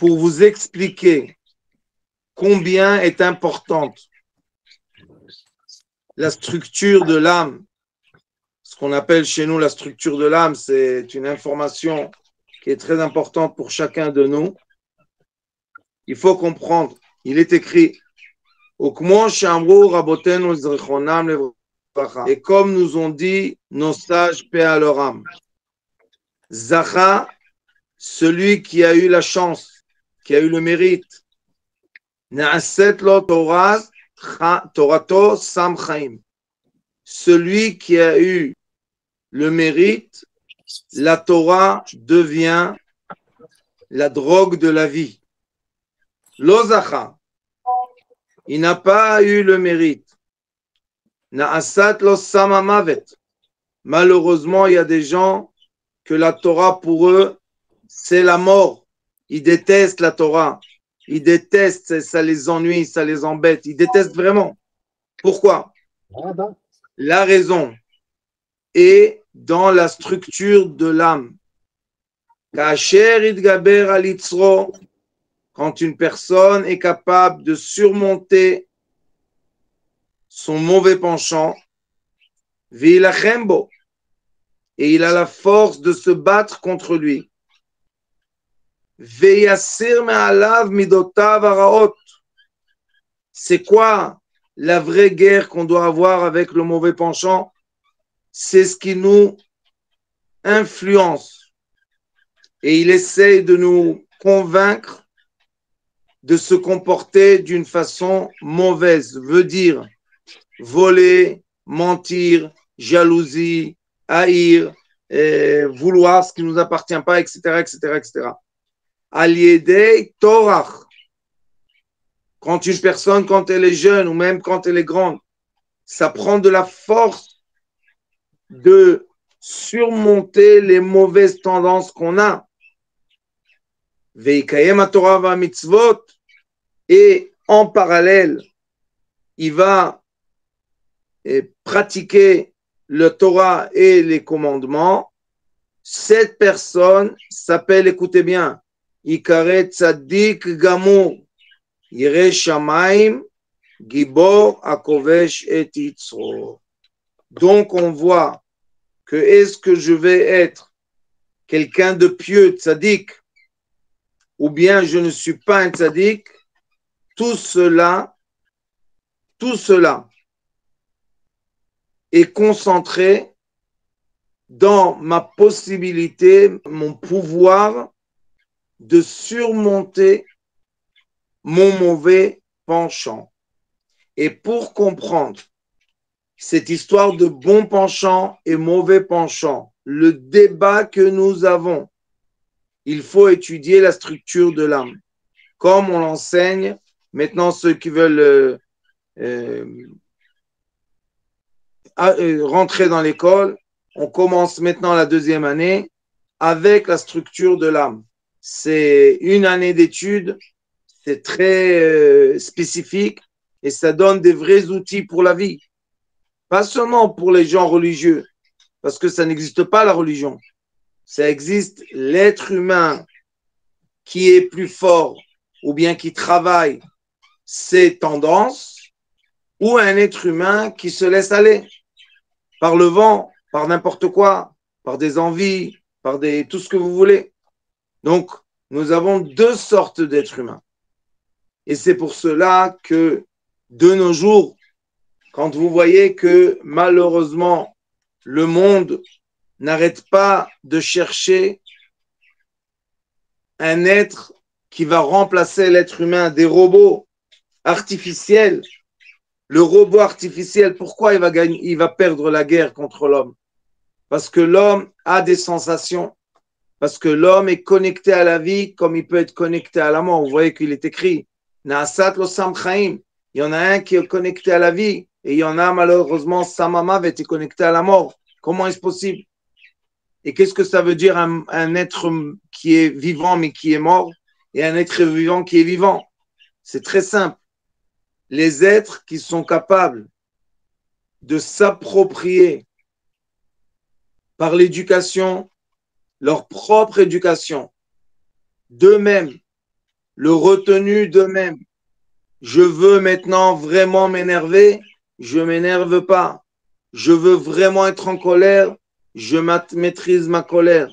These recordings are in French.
pour vous expliquer combien est importante la structure de l'âme. Ce qu'on appelle chez nous la structure de l'âme, c'est une information qui est très importante pour chacun de nous. Il faut comprendre, il est écrit et comme nous ont dit nos sages, paix à leur âme. Zacha, celui qui a eu la chance, qui a eu le mérite. Na'aset lo Torato Sam Chaim. Celui qui a eu le mérite, la Torah devient la drogue de la vie. Lo Zacha, il n'a pas eu le mérite. Na'asat lo Sam Amavet. Malheureusement, il y a des gens que la Torah pour eux, c'est la mort. Ils détestent la Torah. Ils détestent, ça les ennuie, ça les embête. Ils détestent vraiment. Pourquoi? La raison est dans la structure de l'âme. Quand une personne est capable de surmonter son mauvais penchant, et il a la force de se battre contre lui. C'est quoi la vraie guerre qu'on doit avoir avec le mauvais penchant? C'est ce qui nous influence. Et il essaye de nous convaincre de se comporter d'une façon mauvaise. Veut dire voler, mentir, jalousie, haïr, vouloir ce qui ne nous appartient pas, etc., etc., etc. Aliédei Torah. Quand une personne, quand elle est jeune ou même quand elle est grande, ça prend de la force de surmonter les mauvaises tendances qu'on a. Veikayem Torah va mitzvot. Et en parallèle, il va pratiquer le Torah et les commandements. Cette personne s'appelle, écoutez bien, Ikaret Tzadik Gamur, Yireh Shamaim, Gibor Akovesh et Yitzro. Donc on voit que est-ce que je vais être quelqu'un de pieux, tzaddik, ou bien je ne suis pas un tzaddik, tout cela est concentré dans ma possibilité, mon pouvoir de surmonter mon mauvais penchant. Et pour comprendre cette histoire de bon penchant et mauvais penchant, le débat que nous avons, il faut étudier la structure de l'âme. Comme on l'enseigne, maintenant ceux qui veulent rentrer dans l'école, on commence maintenant la 2e année avec la structure de l'âme. C'est une année d'études, c'est très spécifique et ça donne des vrais outils pour la vie. Pas seulement pour les gens religieux, parce que ça n'existe pas la religion. Ça existe l'être humain qui est plus fort ou bien qui travaille ses tendances, ou un être humain qui se laisse aller par le vent, par n'importe quoi, par des envies, par tout ce que vous voulez. Donc, nous avons 2 sortes d'êtres humains. Et c'est pour cela que, de nos jours, quand vous voyez que malheureusement, le monde n'arrête pas de chercher un être qui va remplacer l'être humain, des robots artificiels. Le robot artificiel, pourquoi il va perdre la guerre contre l'homme? Parce que l'homme a des sensations, parce que l'homme est connecté à la vie comme il peut être connecté à la mort. Vous voyez qu'il est écrit, Na'asat lo Sam Chaim. Il y en a un qui est connecté à la vie et il y en a malheureusement, Sam Amav est connecté à la mort. Comment est-ce possible? Et qu'est-ce que ça veut dire un être qui est vivant mais qui est mort et un être vivant qui est vivant? C'est très simple. Les êtres qui sont capables de s'approprier par l'éducation, leur propre éducation, d'eux-mêmes, le retenu d'eux-mêmes. Je veux maintenant vraiment m'énerver, je ne m'énerve pas. Je veux vraiment être en colère, je maîtrise ma colère.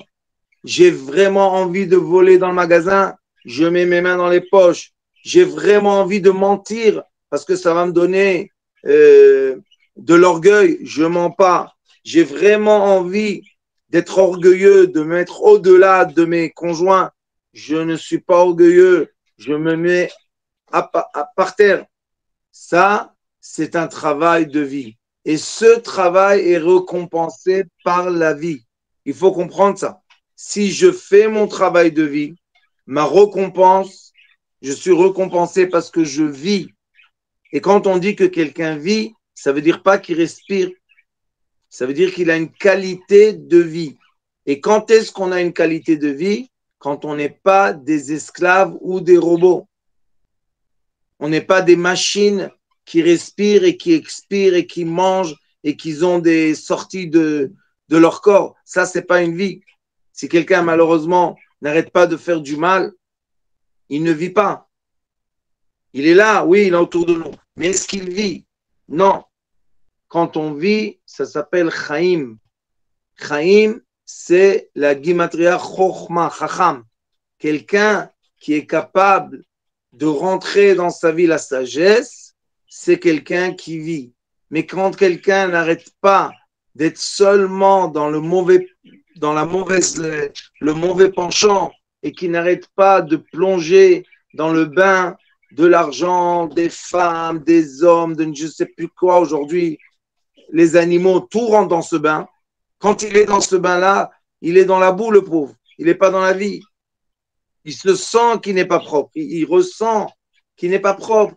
J'ai vraiment envie de voler dans le magasin, je mets mes mains dans les poches. J'ai vraiment envie de mentir parce que ça va me donner de l'orgueil, je mens pas. J'ai vraiment envie d'être orgueilleux, de me mettre au-delà de mes conjoints. Je ne suis pas orgueilleux, je me mets par terre. Ça, c'est un travail de vie. Et ce travail est récompensé par la vie. Il faut comprendre ça. Si je fais mon travail de vie, ma récompense, je suis récompensé parce que je vis. Et quand on dit que quelqu'un vit, ça veut dire pas qu'il respire. Ça veut dire qu'il a une qualité de vie. Et quand est-ce qu'on a une qualité de vie? Quand on n'est pas des esclaves ou des robots. On n'est pas des machines qui respirent et qui expirent et qui mangent et qui ont des sorties de leur corps. Ça, c'est pas une vie. Si quelqu'un, malheureusement, n'arrête pas de faire du mal, il ne vit pas. Il est là, oui, il est autour de nous. Mais est-ce qu'il vit? Non. Quand on vit, ça s'appelle Chaim. Chaim, c'est la gimatria Chochma, Chacham. Quelqu'un qui est capable de rentrer dans sa vie la sagesse, c'est quelqu'un qui vit. Mais quand quelqu'un n'arrête pas d'être seulement dans le mauvais penchant et qui n'arrête pas de plonger dans le bain de l'argent, des femmes, des hommes, de je ne sais plus quoi aujourd'hui, les animaux, tout rentre dans ce bain. Quand il est dans ce bain-là, il est dans la boue, le pauvre. Il n'est pas dans la vie. Il se sent qu'il n'est pas propre. Il ressent qu'il n'est pas propre.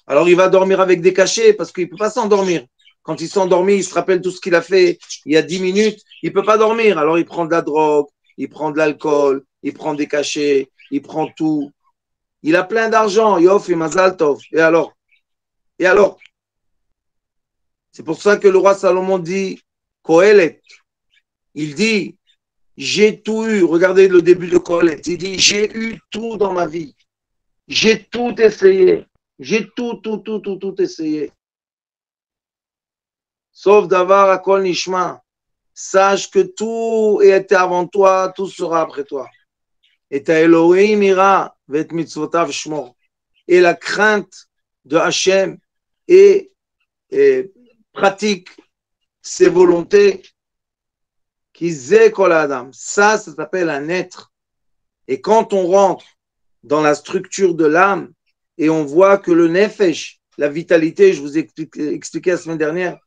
Alors il va dormir avec des cachets parce qu'il ne peut pas s'endormir. Quand il s'est endormi, il se rappelle tout ce qu'il a fait il y a 10 minutes. Il ne peut pas dormir. Alors il prend de la drogue, il prend de l'alcool, il prend des cachets, il prend tout. Il a plein d'argent. Yof et Mazal Tov. Et alors? C'est pour ça que le roi Salomon dit, Kohelet, il dit, j'ai tout eu. Regardez le début de Kohelet. Il dit, j'ai eu tout dans ma vie. J'ai tout essayé. J'ai tout essayé. Sauf d'avoir à Kol Nishma. Sache que tout était avant toi, tout sera après toi. Et ta Elohim ira, vet mitzvotav shmor. Et la crainte de Hachem et pratique ses volontés. Kizé kol adam. Ça s'appelle un être. Et quand on rentre dans la structure de l'âme et on voit que le nefesh, la vitalité, je vous ai expliqué la semaine dernière,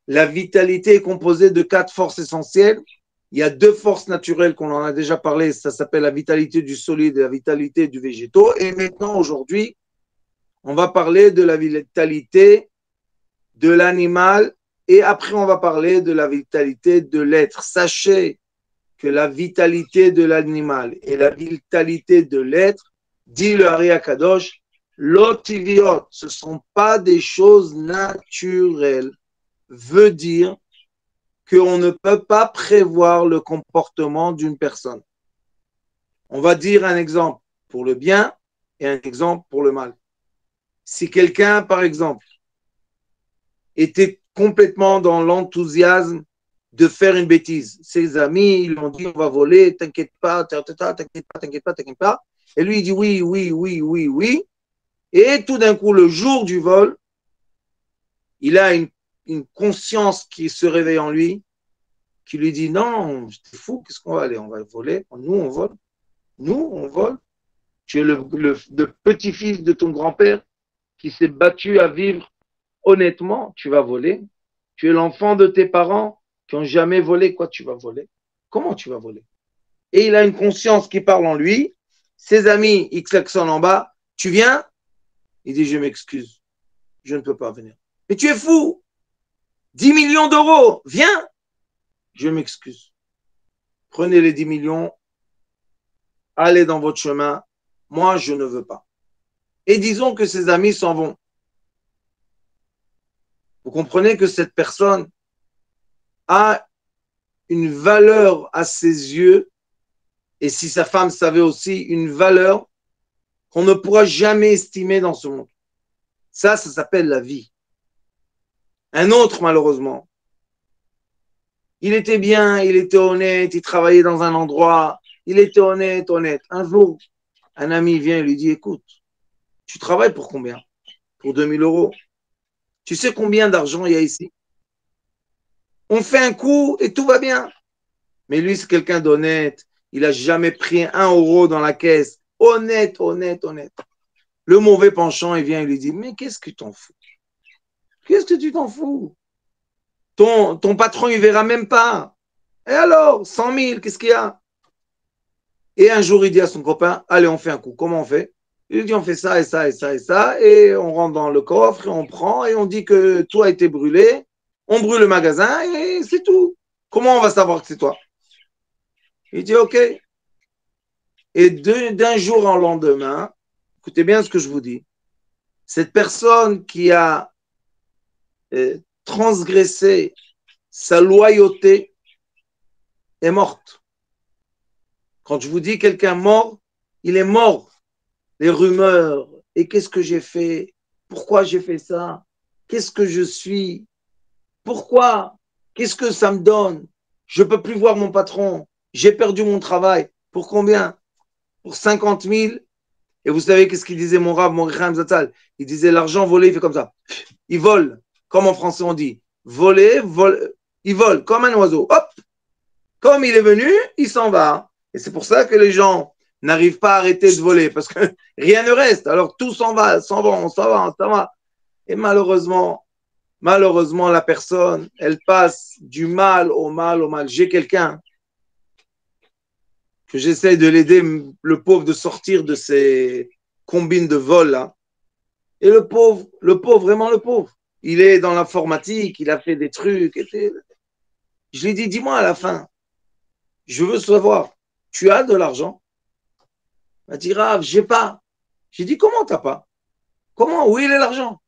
la vitalité est composée de 4 forces essentielles. Il y a 2 forces naturelles qu'on en a déjà parlé, ça s'appelle la vitalité du solide et la vitalité du végétaux. Et maintenant, aujourd'hui, on va parler de la vitalité de l'animal et après, on va parler de la vitalité de l'être. Sachez que la vitalité de l'animal et la vitalité de l'être, dit le Hari Akadosh, l'otiviot, ce ne sont pas des choses naturelles, veut dire qu'on ne peut pas prévoir le comportement d'une personne. On va dire un exemple pour le bien et un exemple pour le mal. Si quelqu'un, par exemple, était complètement dans l'enthousiasme de faire une bêtise. Ses amis, ils lui ont dit, on va voler, t'inquiète pas. Et lui, il dit oui. Et tout d'un coup, le jour du vol, il a une conscience qui se réveille en lui, qui lui dit, non, t'es fou, qu'est-ce qu'on va aller? On va voler. Nous, on vole. Nous, on vole. Tu es le petit-fils de ton grand-père qui s'est battu à vivre honnêtement, tu vas voler. Tu es l'enfant de tes parents qui n'ont jamais volé. Quoi, tu vas voler? Comment tu vas voler? Et il a une conscience qui parle en lui. Ses amis, ils klaxonnent en bas. Tu viens? Il dit, je m'excuse. Je ne peux pas venir. Mais tu es fou! 10 millions d'euros! Viens! Je m'excuse. Prenez les 10 millions. Allez dans votre chemin. Moi, je ne veux pas. Et disons que ses amis s'en vont. Vous comprenez que cette personne a une valeur à ses yeux, et si sa femme savait aussi, une valeur qu'on ne pourra jamais estimer dans ce monde. Ça s'appelle la vie. Un autre, malheureusement, il était bien, il était honnête, il travaillait dans un endroit, il était honnête. Un jour, un ami vient et lui dit, écoute, tu travailles pour combien? Pour 2000 euros. Tu sais combien d'argent il y a ici? On fait un coup et tout va bien. Mais lui, c'est quelqu'un d'honnête. Il n'a jamais pris 1 euro dans la caisse. Honnête. Le mauvais penchant, il vient et lui dit, mais qu'est-ce que tu t'en fous? Qu'est-ce que tu t'en fous? Ton patron, il verra même pas. Et alors, 100 000, qu'est-ce qu'il y a? Et un jour, il dit à son copain, allez, on fait un coup. Comment on fait? Il lui dit, on fait ça et ça et ça et ça. Et on rentre dans le coffre et on prend et on dit que tout a été brûlé. On brûle le magasin et c'est tout. Comment on va savoir que c'est toi? Il dit, OK. Et d'un jour en lendemain, écoutez bien ce que je vous dis, cette personne qui a transgressé sa loyauté est morte. Quand je vous dis quelqu'un mort, il est mort. Les rumeurs, et qu'est-ce que j'ai fait? Pourquoi j'ai fait ça? Qu'est-ce que je suis? Pourquoi? Qu'est-ce que ça me donne? Je ne peux plus voir mon patron. J'ai perdu mon travail. Pour combien? Pour 50 000. Et vous savez qu'est-ce qu'il disait mon Rav, mon Chaim Zatzal? Il disait l'argent volé, il fait comme ça. Il vole. Comme en français on dit. Voler, il vole comme un oiseau. Hop! Comme il est venu, il s'en va. Et c'est pour ça que les gens n'arrivent pas à arrêter de voler, parce que rien ne reste. Alors tout s'en va, on s'en va. Et malheureusement, la personne, elle passe du mal au mal. J'ai quelqu'un que j'essaie de l'aider, le pauvre, de sortir de ces combines de vol là. Et le pauvre, vraiment le pauvre, il est dans l'informatique, il a fait des trucs. Je lui ai dit, dis-moi à la fin, je veux savoir, tu as de l'argent? Il m'a dit, Rav, j'ai pas. J'ai dit, comment t'as pas? Comment? Où il est l'argent?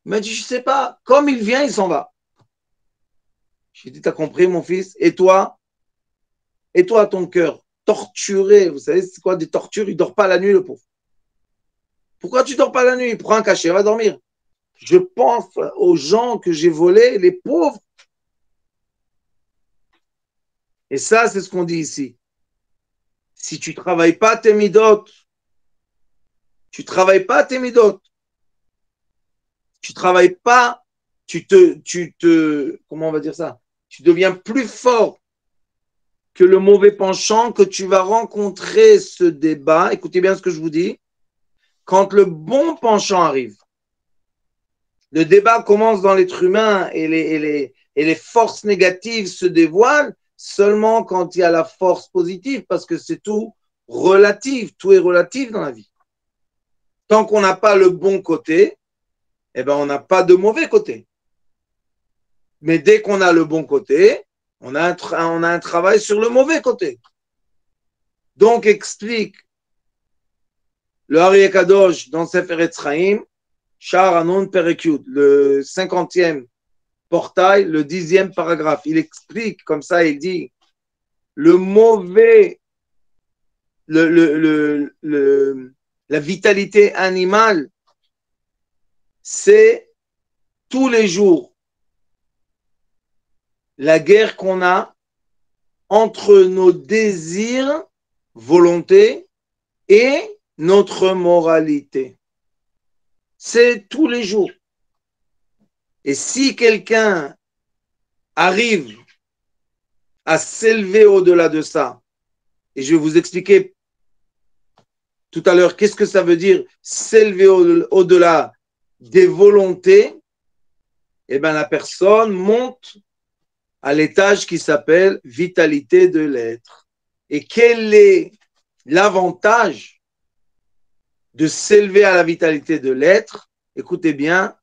Il m'a dit, je sais pas. Comme il vient, il s'en va. J'ai dit, t'as compris, mon fils? Et toi, ton cœur, torturé, vous savez, c'est quoi des tortures? Il dort pas la nuit, le pauvre. Pourquoi tu dors pas la nuit? Prends un cachet, va dormir. Je pense aux gens que j'ai volés, les pauvres. Et ça, c'est ce qu'on dit ici. Si tu travailles pas tes midot, tu travailles pas, comment on va dire ça? Tu deviens plus fort que le mauvais penchant que tu vas rencontrer ce débat. Écoutez bien ce que je vous dis. Quand le bon penchant arrive, le débat commence dans l'être humain et les forces négatives se dévoilent seulement quand il y a la force positive, parce que c'est tout relatif, tout est relatif dans la vie. Tant qu'on n'a pas le bon côté, eh ben on n'a pas de mauvais côté. Mais dès qu'on a le bon côté, on a un travail sur le mauvais côté. Donc explique le Ari Kadosh dans Sefer Etzraim, Shar Anon Perekyud, le 50e portail, le 10e paragraphe. Il explique comme ça, il dit le mauvais, la vitalité animale, c'est tous les jours la guerre qu'on a entre nos désirs, volonté et notre moralité. C'est tous les jours. Et si quelqu'un arrive à s'élever au-delà de ça, et je vais vous expliquer tout à l'heure qu'est-ce que ça veut dire s'élever au-delà des volontés, eh bien la personne monte à l'étage qui s'appelle vitalité de l'être. Et quel est l'avantage de s'élever à la vitalité de l'être? Écoutez bien,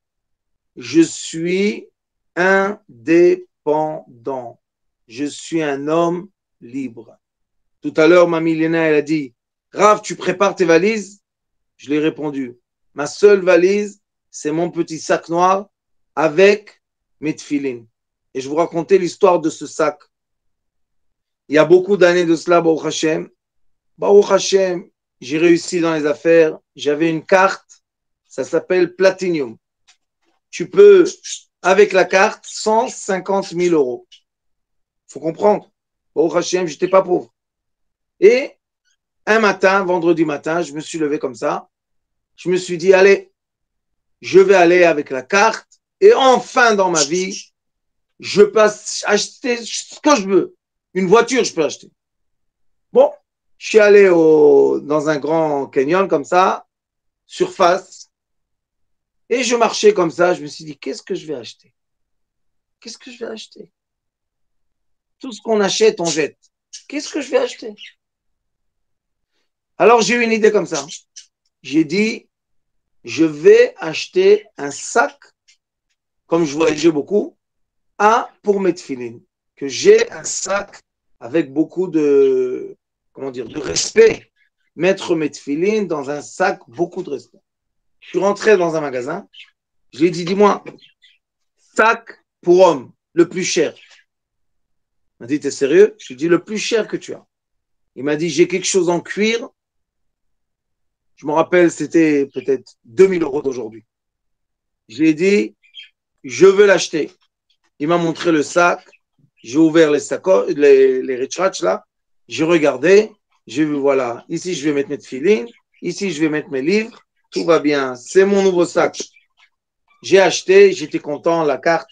je suis indépendant. Je suis un homme libre. Tout à l'heure, ma millénaire, elle a dit, Rav, tu prépares tes valises? Je lui ai répondu, ma seule valise, c'est mon petit sac noir avec mes tefilines. Et je vous racontais l'histoire de ce sac. Il y a beaucoup d'années de cela, Baruch Hashem. Baruch Hashem, j'ai réussi dans les affaires. J'avais une carte, ça s'appelle Platinum. Tu peux, avec la carte, 150 000 euros. Il faut comprendre. Au Hachem, je n'étais pas pauvre. Et un matin, vendredi matin, je me suis levé comme ça. Je me suis dit, allez, je vais aller avec la carte. Et enfin, dans ma vie, je peux acheter ce que je veux. Une voiture, je peux acheter. Bon, je suis allé dans un grand canyon comme ça, surface, et je marchais comme ça. Je me suis dit, qu'est-ce que je vais acheter? Qu'est-ce que je vais acheter? Tout ce qu'on achète, on jette. Qu'est-ce que je vais acheter? Alors j'ai eu une idée comme ça. J'ai dit, je vais acheter un sac, comme je voyageais beaucoup, pour mes tefilines. Que j'ai un sac avec beaucoup de, comment dire, de respect. Mettre mes tefilines dans un sac, beaucoup de respect. Je suis rentré dans un magasin. Je lui ai dit, dis-moi, sac pour homme, le plus cher. Il m'a dit, t'es sérieux? Je lui ai dit, le plus cher que tu as. Il m'a dit, j'ai quelque chose en cuir. Je me rappelle, c'était peut-être 2000 euros d'aujourd'hui. Je lui ai dit, je veux l'acheter. Il m'a montré le sac. J'ai ouvert les sacots, les richrach là. J'ai regardé. J'ai vu, voilà, ici je vais mettre mes tefilines. Ici je vais mettre mes livres. Tout va bien. C'est mon nouveau sac. J'ai acheté, j'étais content. La carte,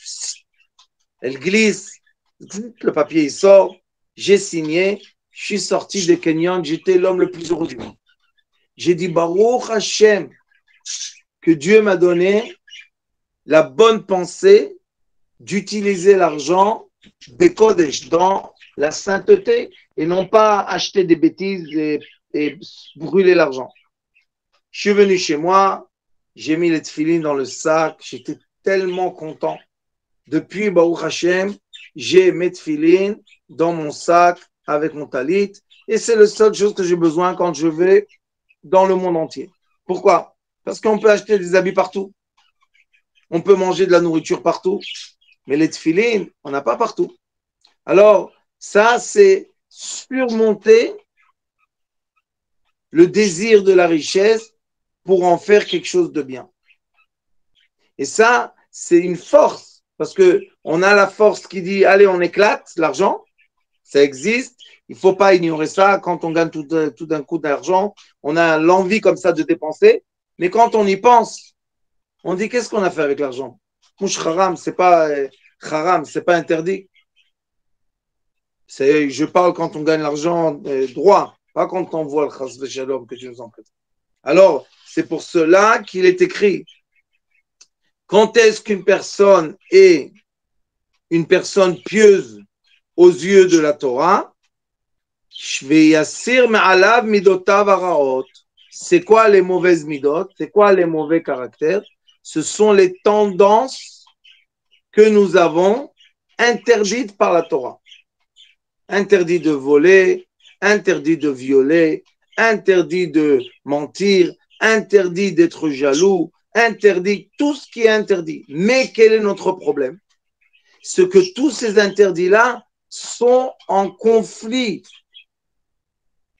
elle glisse. Le papier, il sort. J'ai signé. Je suis sorti de Kenyan. J'étais l'homme le plus heureux du monde. J'ai dit, Baruch Hashem, que Dieu m'a donné la bonne pensée d'utiliser l'argent des Kodesh dans la sainteté et non pas acheter des bêtises et brûler l'argent. Je suis venu chez moi, j'ai mis les tefilines dans le sac, j'étais tellement content. Depuis Baruch Hashem, j'ai mes tefilines dans mon sac avec mon talit et c'est la seule chose que j'ai besoin quand je vais dans le monde entier. Pourquoi? Parce qu'on peut acheter des habits partout. On peut manger de la nourriture partout. Mais les tefilines, on n'a pas partout. Alors, ça, c'est surmonter le désir de la richesse pour en faire quelque chose de bien. Et ça, c'est une force. Parce qu'on a la force qui dit, allez, on éclate l'argent. Ça existe. Il ne faut pas ignorer ça. Quand on gagne tout d'un coup d'argent, on a l'envie comme ça de dépenser. Mais quand on y pense, on dit, qu'est-ce qu'on a fait avec l'argent? Mouch haram, c'est pas haram, c'est pas interdit. Je parle quand on gagne l'argent droit, pas quand on voit le chas v'shalom que tu nous en prêtes. Alors, c'est pour cela qu'il est écrit, quand est-ce qu'une personne est une personne pieuse aux yeux de la Torah? C'est quoi les mauvaises midot? C'est quoi les mauvais caractères? Ce sont les tendances que nous avons interdites par la Torah. Interdit de voler, interdit de violer, interdit de mentir, interdit d'être jaloux, interdit tout ce qui est interdit. Mais quel est notre problème? C'est que tous ces interdits-là sont en conflit.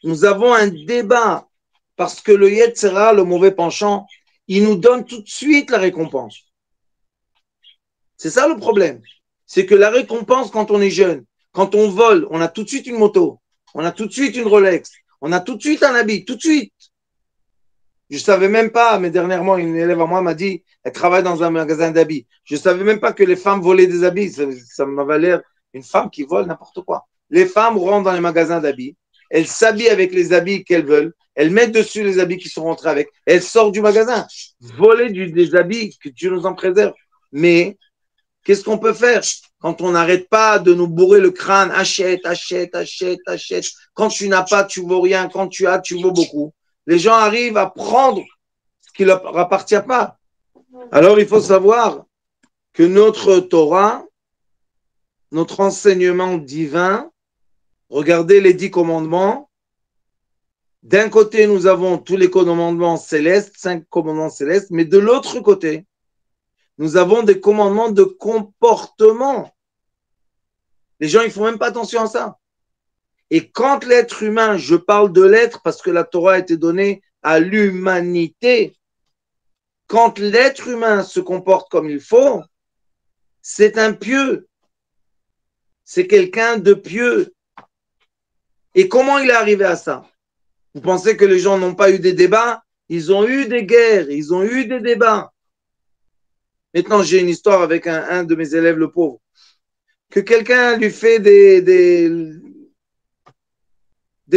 Nous avons un débat parce que le Yetzera, le mauvais penchant, il nous donne tout de suite la récompense. C'est ça le problème. C'est que la récompense quand on est jeune, quand on vole, on a tout de suite une moto, on a tout de suite une Rolex, on a tout de suite un habit, tout de suite. Je ne savais même pas, mais dernièrement, une élève à moi m'a dit, elle travaille dans un magasin d'habits. Je ne savais même pas que les femmes volaient des habits. Ça m'avait l'air une femme qui vole n'importe quoi. Les femmes rentrent dans les magasins d'habits, elles s'habillent avec les habits qu'elles veulent, elles mettent dessus les habits qui sont rentrés avec, elles sortent du magasin. Voler des habits, que Dieu nous en préserve. Mais qu'est-ce qu'on peut faire quand on n'arrête pas de nous bourrer le crâne? Achète, achète, achète, achète. Quand tu n'as pas, tu ne vaux rien. Quand tu as, tu vaux beaucoup. Les gens arrivent à prendre ce qui ne leur appartient pas. Alors, il faut savoir que notre Torah, notre enseignement divin, regardez les 10 commandements. D'un côté, nous avons tous les commandements célestes, 5 commandements célestes, mais de l'autre côté, nous avons des commandements de comportement. Les gens, ils ne font même pas attention à ça. Et quand l'être humain, je parle de l'être parce que la Torah a été donnée à l'humanité, quand l'être humain se comporte comme il faut, c'est un pieux, c'est quelqu'un de pieux. Et comment il est arrivé à ça? Vous pensez que les gens n'ont pas eu des débats? Ils ont eu des guerres, ils ont eu des débats. Maintenant, j'ai une histoire avec un de mes élèves, le pauvre, que quelqu'un lui fait des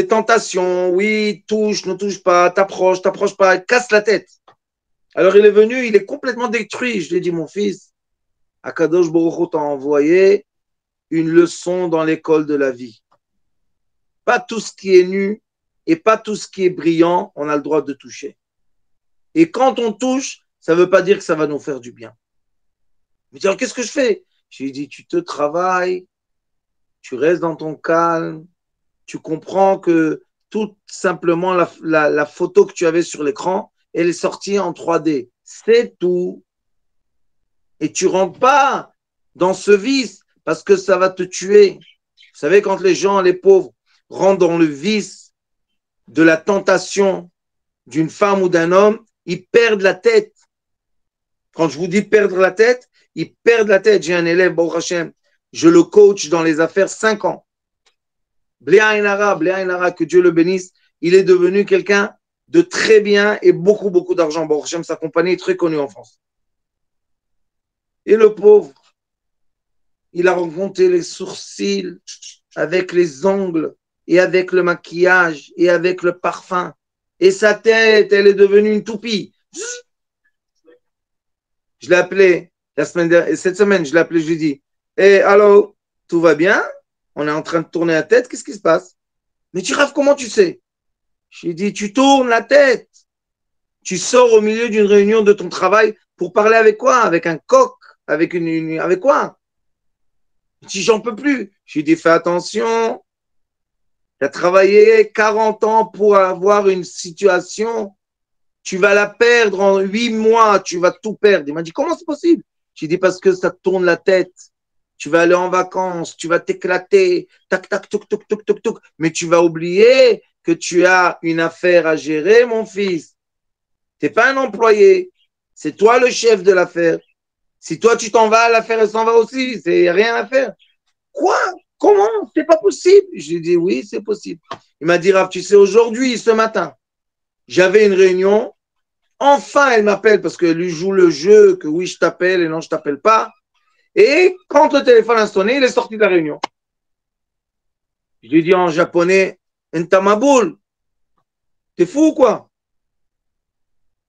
tentations. Oui, touche, ne touche pas, t'approche pas, il casse la tête. Alors il est venu, il est complètement détruit. Je lui ai dit, mon fils, Akadosh Baruch Hu t'a envoyé une leçon dans l'école de la vie. Pas tout ce qui est nu et pas tout ce qui est brillant, on a le droit de toucher. Et quand on touche, ça ne veut pas dire que ça va nous faire du bien. Il me dit, alors qu'est-ce que je fais? Je lui ai dit, tu te travailles, tu restes dans ton calme, tu comprends que tout simplement la photo que tu avais sur l'écran, elle est sortie en 3D. C'est tout. Et tu ne rentres pas dans ce vice parce que ça va te tuer. Vous savez, quand les gens, les pauvres, rentrent dans le vice de la tentation d'une femme ou d'un homme, ils perdent la tête. Quand je vous dis perdre la tête, ils perdent la tête. J'ai un élève, Baruch Hashem, je le coach dans les affaires 5 ans. Bléa Inara, que Dieu le bénisse, il est devenu quelqu'un de très bien et beaucoup, beaucoup d'argent. Baruch Hashem, sa compagnie est très connue en France. Et le pauvre, il a remonté les sourcils avec les ongles et avec le maquillage et avec le parfum. Et sa tête, elle est devenue une toupie. Je l'ai appelé cette semaine, je l'ai appelé, je lui ai dit, hey, allô, tout va bien? On est en train de tourner la tête, qu'est-ce qui se passe? Mais Tiraf, comment tu sais? Je lui ai dit, tu tournes la tête. Tu sors au milieu d'une réunion de ton travail pour parler avec quoi? Avec un coq? Avec quoi? Si j'en peux plus. Je lui ai dit, fais attention. Tu as travaillé 40 ans pour avoir une situation. Tu vas la perdre en 8 mois. Tu vas tout perdre. Il m'a dit, comment c'est possible? J'ai dit, parce que ça te tourne la tête. Tu vas aller en vacances. Tu vas t'éclater. Tac, tac, toc, toc, toc, toc, toc. Mais tu vas oublier que tu as une affaire à gérer, mon fils. Tu n'es pas un employé. C'est toi le chef de l'affaire. Si toi, tu t'en vas, l'affaire, elle s'en va aussi. Il n'y a rien à faire. Quoi? Comment? C'est pas possible. Je lui ai dit, oui, c'est possible. Il m'a dit, Rav, tu sais, aujourd'hui, ce matin, j'avais une réunion. Enfin, elle m'appelle parce que lui joue le jeu que oui, je t'appelle et non, je t'appelle pas. Et quand le téléphone a sonné, il est sorti de la réunion. Je lui ai dit en japonais, Entamaboul, t'es fou ou quoi?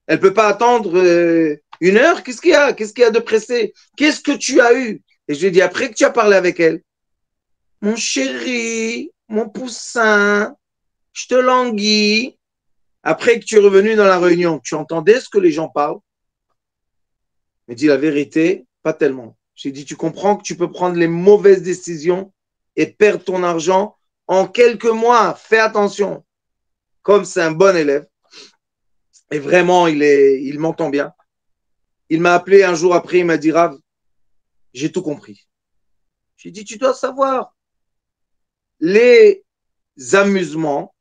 Elle peut pas attendre 1 heure? Qu'est-ce qu'il y a? Qu'est-ce qu'il y a de pressé? Qu'est-ce que tu as eu? Et je lui ai dit, après que tu as parlé avec elle, mon chéri, mon poussin, je te languis. Après que tu es revenu dans la réunion, tu entendais ce que les gens parlent? Il m'a dit la vérité, pas tellement. J'ai dit, tu comprends que tu peux prendre les mauvaises décisions et perdre ton argent en quelques mois. Fais attention. Comme c'est un bon élève, et vraiment, il m'entend bien. Il m'a appelé un jour après, il m'a dit, Rav, j'ai tout compris. J'ai dit, tu dois savoir, les amusements,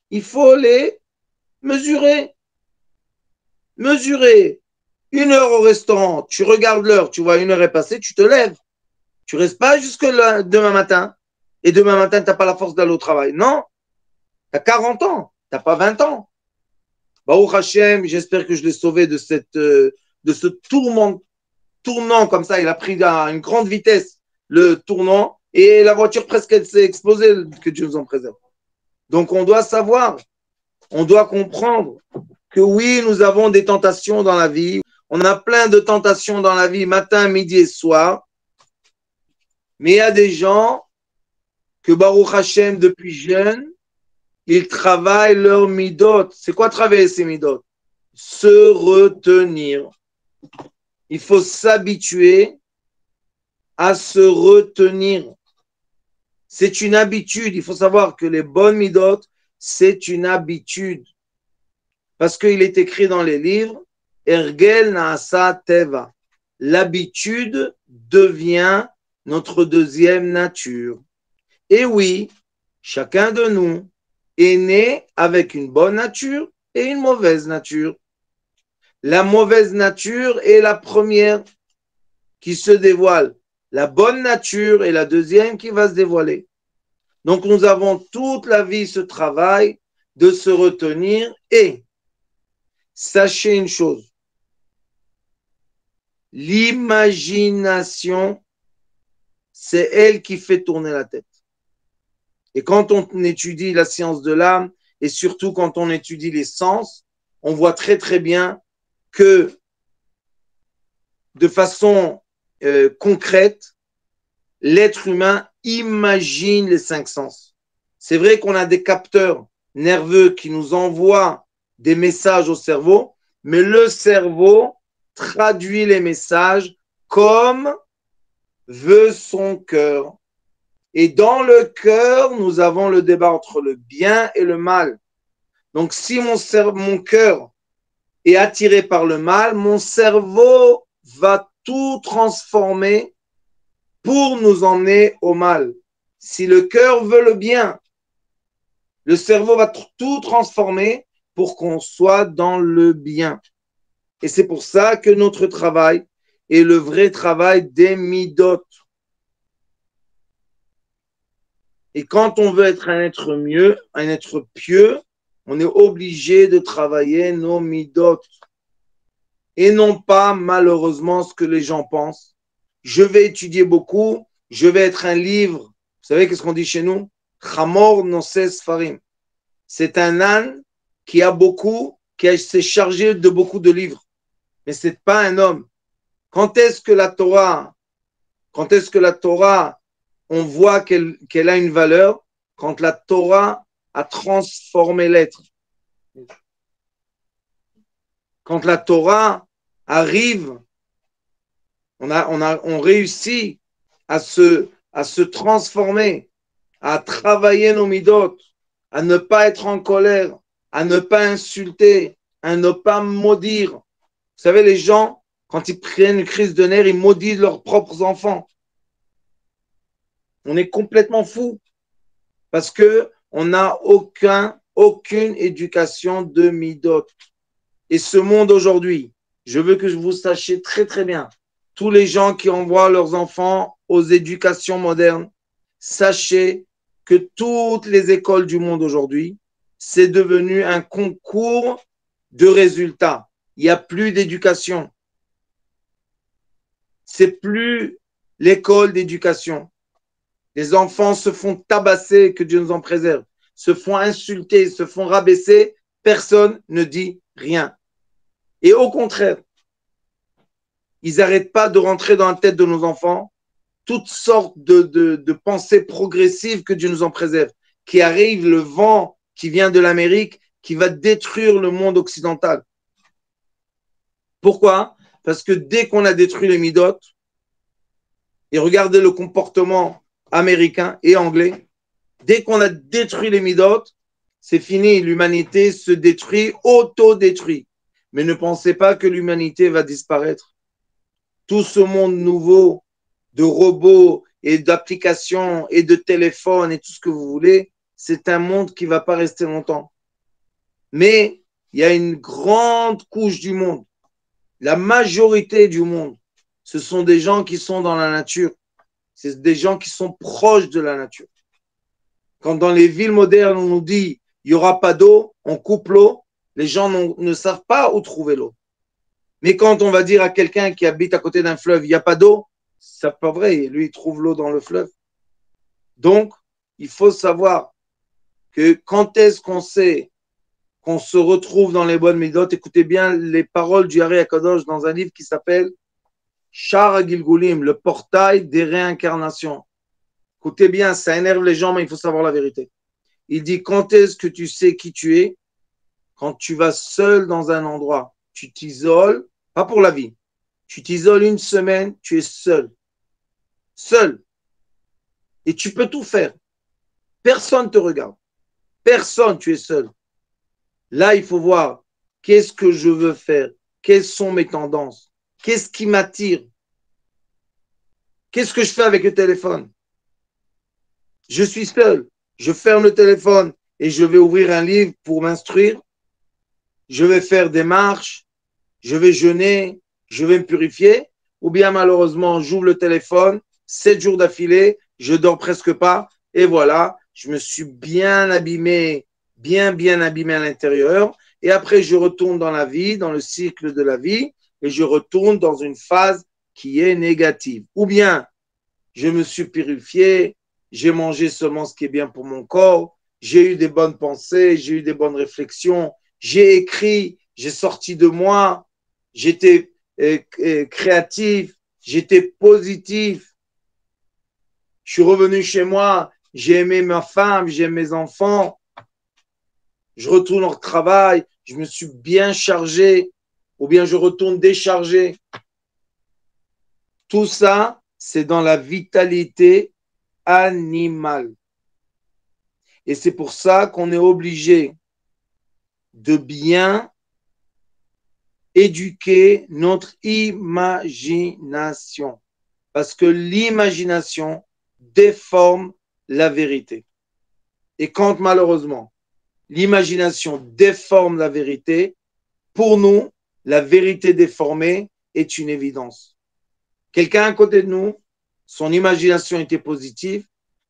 il faut les mesurer. Mesurer. 1 heure au restaurant, tu regardes l'heure, tu vois 1 heure est passée, tu te lèves. Tu restes pas jusque demain matin. Et demain matin, tu n'as pas la force d'aller au travail. Non, tu as 40 ans, tu n'as pas 20 ans. Baruch Hashem, j'espère que je l'ai sauvé de ce tournant comme ça. Il a pris à une grande vitesse le tournant et la voiture presque elle s'est explosée, que Dieu nous en préserve. Donc on doit savoir, on doit comprendre que oui, nous avons des tentations dans la vie. On a plein de tentations dans la vie, matin, midi et soir. Mais il y a des gens que Baruch Hashem, depuis jeune, ils travaillent leur midot. C'est quoi travailler ces midot? Se retenir. Il faut s'habituer à se retenir. C'est une habitude. Il faut savoir que les bonnes midot, c'est une habitude. Parce qu'il est écrit dans les livres, Ergel Naasa Teva. L'habitude devient notre deuxième nature. Et oui, Chacun de nous est né avec une bonne nature et une mauvaise nature. La mauvaise nature est la première qui se dévoile. La bonne nature est la deuxième qui va se dévoiler. Donc nous avons toute la vie ce travail de se retenir et sachez une chose, l'imagination, c'est elle qui fait tourner la tête. Et quand on étudie la science de l'âme, et surtout quand on étudie les sens, on voit très très bien que de façon concrète, l'être humain imagine les cinq sens. C'est vrai qu'on a des capteurs nerveux qui nous envoient des messages au cerveau, mais le cerveau traduit les messages comme veut son cœur. Et dans le cœur, nous avons le débat entre le bien et le mal. Donc, si mon cœur est attiré par le mal, mon cerveau va tout transformer pour nous emmener au mal. Si le cœur veut le bien, le cerveau va tout transformer pour qu'on soit dans le bien. Et c'est pour ça que notre travail est le vrai travail des midot. Et quand on veut être un être mieux, un être pieux, on est obligé de travailler nos midot. Et non pas, malheureusement, ce que les gens pensent. Je vais étudier beaucoup, je vais être un livre. Vous savez qu'est-ce qu'on dit chez nous? Chamor noses farim. C'est un âne qui a beaucoup, qui s'est chargé de beaucoup de livres. Mais ce n'est pas un homme. Quand est-ce que la Torah, on voit qu'elle a une valeur? Quand la Torah a transformé l'être. Quand la Torah arrive, on réussit à se transformer, à travailler nos midot, à ne pas être en colère, à ne pas insulter, à ne pas maudire. Vous savez, les gens, quand ils prennent une crise de nerfs, ils maudissent leurs propres enfants. On est complètement fou parce qu'on n'a aucune éducation de midot. Et ce monde aujourd'hui, je veux que vous sachiez très très bien, tous les gens qui envoient leurs enfants aux éducations modernes, sachez que toutes les écoles du monde aujourd'hui, c'est devenu un concours de résultats. Il n'y a plus d'éducation. C'est plus l'école d'éducation. Les enfants se font tabasser, que Dieu nous en préserve, se font insulter, se font rabaisser, personne ne dit rien. Et au contraire, ils n'arrêtent pas de rentrer dans la tête de nos enfants toutes sortes de pensées progressives, que Dieu nous en préserve, qui arrive le vent qui vient de l'Amérique, qui va détruire le monde occidental. Pourquoi? Parce que dès qu'on a détruit les midot, et regardez le comportement américain et anglais, dès qu'on a détruit les midot, c'est fini, l'humanité se détruit, auto-détruit. Mais ne pensez pas que l'humanité va disparaître. Tout ce monde nouveau de robots et d'applications et de téléphones et tout ce que vous voulez, c'est un monde qui ne va pas rester longtemps. Mais il y a une grande couche du monde. La majorité du monde, ce sont des gens qui sont dans la nature. C'est des gens qui sont proches de la nature. Quand dans les villes modernes, on nous dit il n'y aura pas d'eau, on coupe l'eau, les gens ne savent pas où trouver l'eau. Mais quand on va dire à quelqu'un qui habite à côté d'un fleuve, il n'y a pas d'eau, c'est pas vrai. Lui, il trouve l'eau dans le fleuve. Donc, il faut savoir que quand est-ce qu'on sait qu'on se retrouve dans les bonnes midot, écoutez bien les paroles du Hari HaKadosh dans un livre qui s'appelle Shar HaGilgulim, le portail des réincarnations. Écoutez bien, ça énerve les gens, mais il faut savoir la vérité. Il dit, quand est-ce que tu sais qui tu es? Quand tu vas seul dans un endroit, tu t'isoles, pas pour la vie. Tu t'isoles une semaine, tu es seul. Seul. Et tu peux tout faire. Personne ne te regarde. Personne, tu es seul. Là, il faut voir qu'est-ce que je veux faire, quelles sont mes tendances, qu'est-ce qui m'attire, qu'est-ce que je fais avec le téléphone. Je suis seul. je ferme le téléphone et je vais ouvrir un livre pour m'instruire, je vais faire des marches, je vais jeûner, je vais me purifier, ou bien malheureusement, j'ouvre le téléphone, 7 jours d'affilée, je dors presque pas, et voilà, je me suis bien abîmé, bien abîmé à l'intérieur, et après je retourne dans la vie, dans le cycle de la vie, et je retourne dans une phase qui est négative. Ou bien, je me suis purifié, j'ai mangé seulement ce qui est bien pour mon corps, j'ai eu des bonnes pensées, j'ai eu des bonnes réflexions, j'ai écrit, j'ai sorti de moi, j'étais créatif, j'étais positif, je suis revenu chez moi, j'ai aimé ma femme, j'ai aimé mes enfants, je retourne au travail, je me suis bien chargé, ou bien je retourne déchargé. Tout ça, c'est dans la vitalité animale. Et c'est pour ça qu'on est obligé de bien éduquer notre imagination. Parce que l'imagination déforme la vérité. Et quand malheureusement l'imagination déforme la vérité, pour nous, la vérité déformée est une évidence. Quelqu'un à côté de nous, son imagination était positive,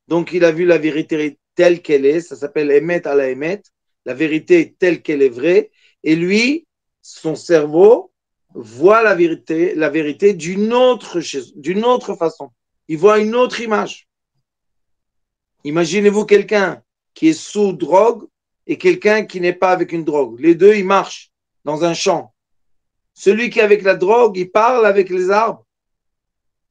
donc il a vu la vérité telle qu'elle est, ça s'appelle émet à la émet, la vérité telle qu'elle est vraie, et lui, son cerveau voit la vérité d'une autre façon. Il voit une autre image. Imaginez-vous quelqu'un qui est sous drogue et quelqu'un qui n'est pas avec une drogue. Les deux, ils marchent dans un champ. Celui qui est avec la drogue, il parle avec les arbres.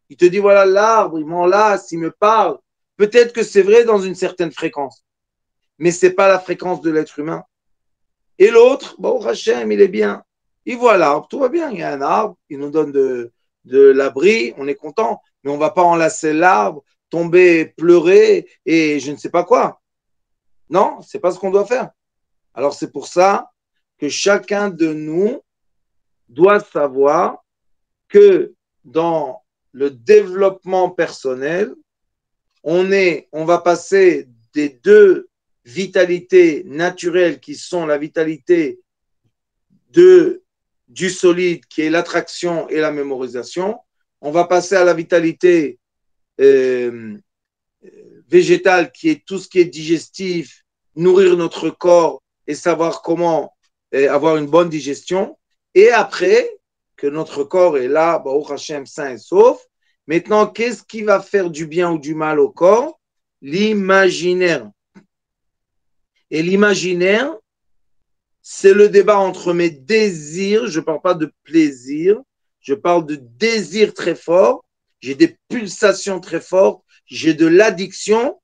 Il te dit, voilà l'arbre, il m'enlace, il me parle. Peut-être que c'est vrai dans une certaine fréquence, mais ce n'est pas la fréquence de l'être humain. Et l'autre, bon, Hachem, il est bien. Il voit l'arbre, tout va bien. Il y a un arbre, il nous donne de l'abri, on est content, mais on ne va pas enlacer l'arbre, tomber, pleurer et je ne sais pas quoi. Non, ce n'est pas ce qu'on doit faire. Alors c'est pour ça que chacun de nous doit savoir que dans le développement personnel, on va passer des deux vitalités naturelles qui sont la vitalité du solide qui est l'attraction et la mémorisation. On va passer à la vitalité végétale qui est tout ce qui est digestif, nourrir notre corps et savoir comment avoir une bonne digestion. Et après que notre corps est là, Baruch Hashem, sain et sauf, maintenant, qu'est-ce qui va faire du bien ou du mal au corps? L'imaginaire. Et l'imaginaire, c'est le débat entre mes désirs, je ne parle pas de plaisir, je parle de désir très fort, j'ai des pulsations très fortes, j'ai de l'addiction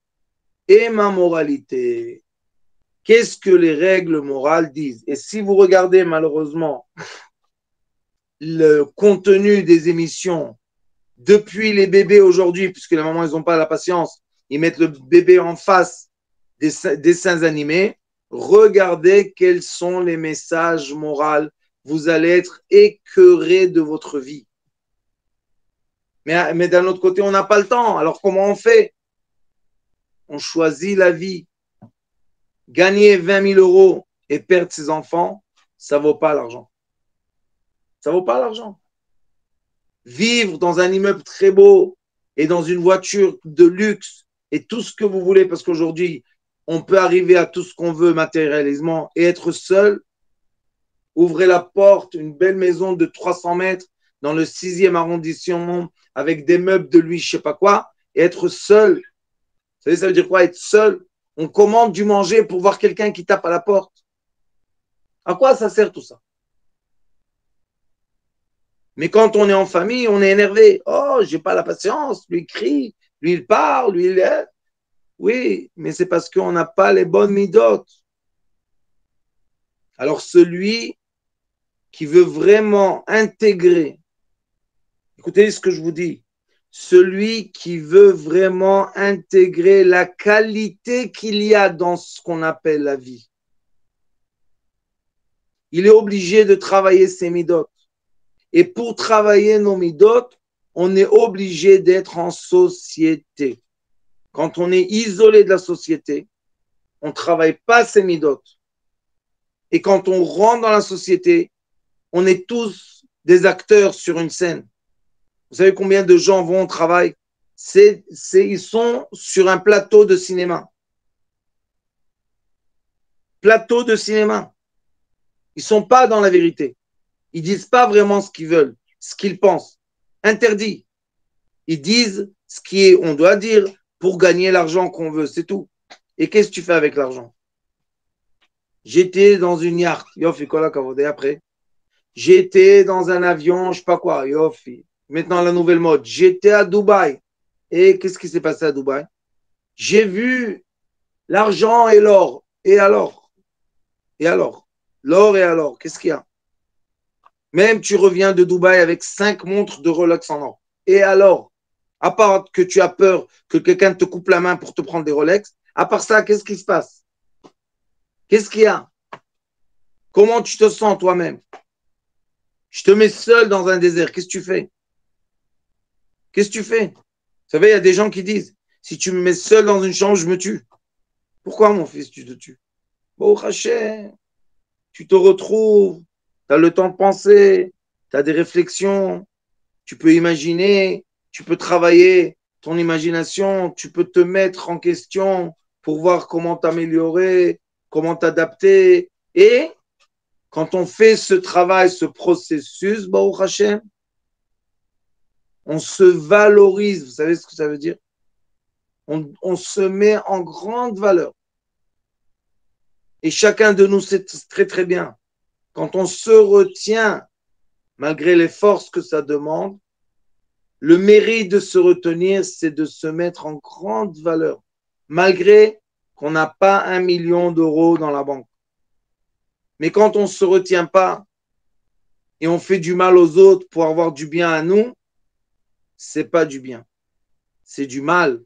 et ma moralité. Qu'est-ce que les règles morales disent? Et si vous regardez malheureusement le contenu des émissions depuis les bébés aujourd'hui, puisque les mamans, ils n'ont pas la patience, ils mettent le bébé en face des dessins animés, regardez quels sont les messages moraux. Vous allez être écœuré de votre vie. Mais d'un autre côté, on n'a pas le temps. Alors comment on fait? On choisit la vie. Gagner 20 000 euros et perdre ses enfants, ça ne vaut pas l'argent. Ça ne vaut pas l'argent. Vivre dans un immeuble très beau et dans une voiture de luxe et tout ce que vous voulez, parce qu'aujourd'hui, on peut arriver à tout ce qu'on veut matérialisement et être seul. Ouvrez la porte, une belle maison de 300 mètres dans le 6e arrondissement avec des meubles de lui, je ne sais pas quoi, et être seul. Vous savez, ça veut dire quoi, être seul? On commande du manger pour voir quelqu'un qui tape à la porte. À quoi ça sert tout ça? Mais quand on est en famille, on est énervé. Oh, j'ai pas la patience. Lui il crie, lui il parle, lui il est. Oui, mais c'est parce qu'on n'a pas les bonnes midotes. Alors celui qui veut vraiment intégrer, écoutez ce que je vous dis, celui qui veut vraiment intégrer la qualité qu'il y a dans ce qu'on appelle la vie, il est obligé de travailler ses midotes. Et pour travailler nos midotes, on est obligé d'être en société. Quand on est isolé de la société, on ne travaille pas ces midot. Et quand on rentre dans la société, on est tous des acteurs sur une scène. Vous savez combien de gens vont au travail? Ils sont sur un plateau de cinéma. Plateau de cinéma. Ils ne sont pas dans la vérité. Ils ne disent pas vraiment ce qu'ils veulent, ce qu'ils pensent. Interdit. Ils disent ce qu'on doit dire pour gagner l'argent qu'on veut, c'est tout. Et qu'est-ce que tu fais avec l'argent? J'étais dans une yacht, Yofi, quoi là, après. J'étais dans un avion, je sais pas quoi, Yofi. Maintenant, la nouvelle mode. J'étais à Dubaï. Et qu'est-ce qui s'est passé à Dubaï? J'ai vu l'argent et l'or. Et alors? Et alors? L'or et alors? Qu'est-ce qu'il y a? Même tu reviens de Dubaï avec 5 montres de Rolex en or. Et alors? À part que tu as peur que quelqu'un te coupe la main pour te prendre des Rolex, à part ça, qu'est-ce qui se passe? Qu'est-ce qu'il y a? Comment tu te sens toi-même? Je te mets seul dans un désert. Qu'est-ce que tu fais? Qu'est-ce que tu fais? Vous savez, il y a des gens qui disent, si tu me mets seul dans une chambre, je me tue. Pourquoi, mon fils, tu te tues? Bon, Hachem, tu te retrouves, tu as le temps de penser, tu as des réflexions, tu peux imaginer, tu peux travailler ton imagination, tu peux te mettre en question pour voir comment t'améliorer, comment t'adapter. Et quand on fait ce travail, ce processus, Baruch Hashem, on se valorise. Vous savez ce que ça veut dire? On se met en grande valeur. Et chacun de nous sait très très bien. Quand on se retient, malgré les forces que ça demande, le mérite de se retenir, c'est de se mettre en grande valeur, malgré qu'on n'a pas 1 million d'euros dans la banque. Mais quand on ne se retient pas et on fait du mal aux autres pour avoir du bien à nous, c'est pas du bien, c'est du mal.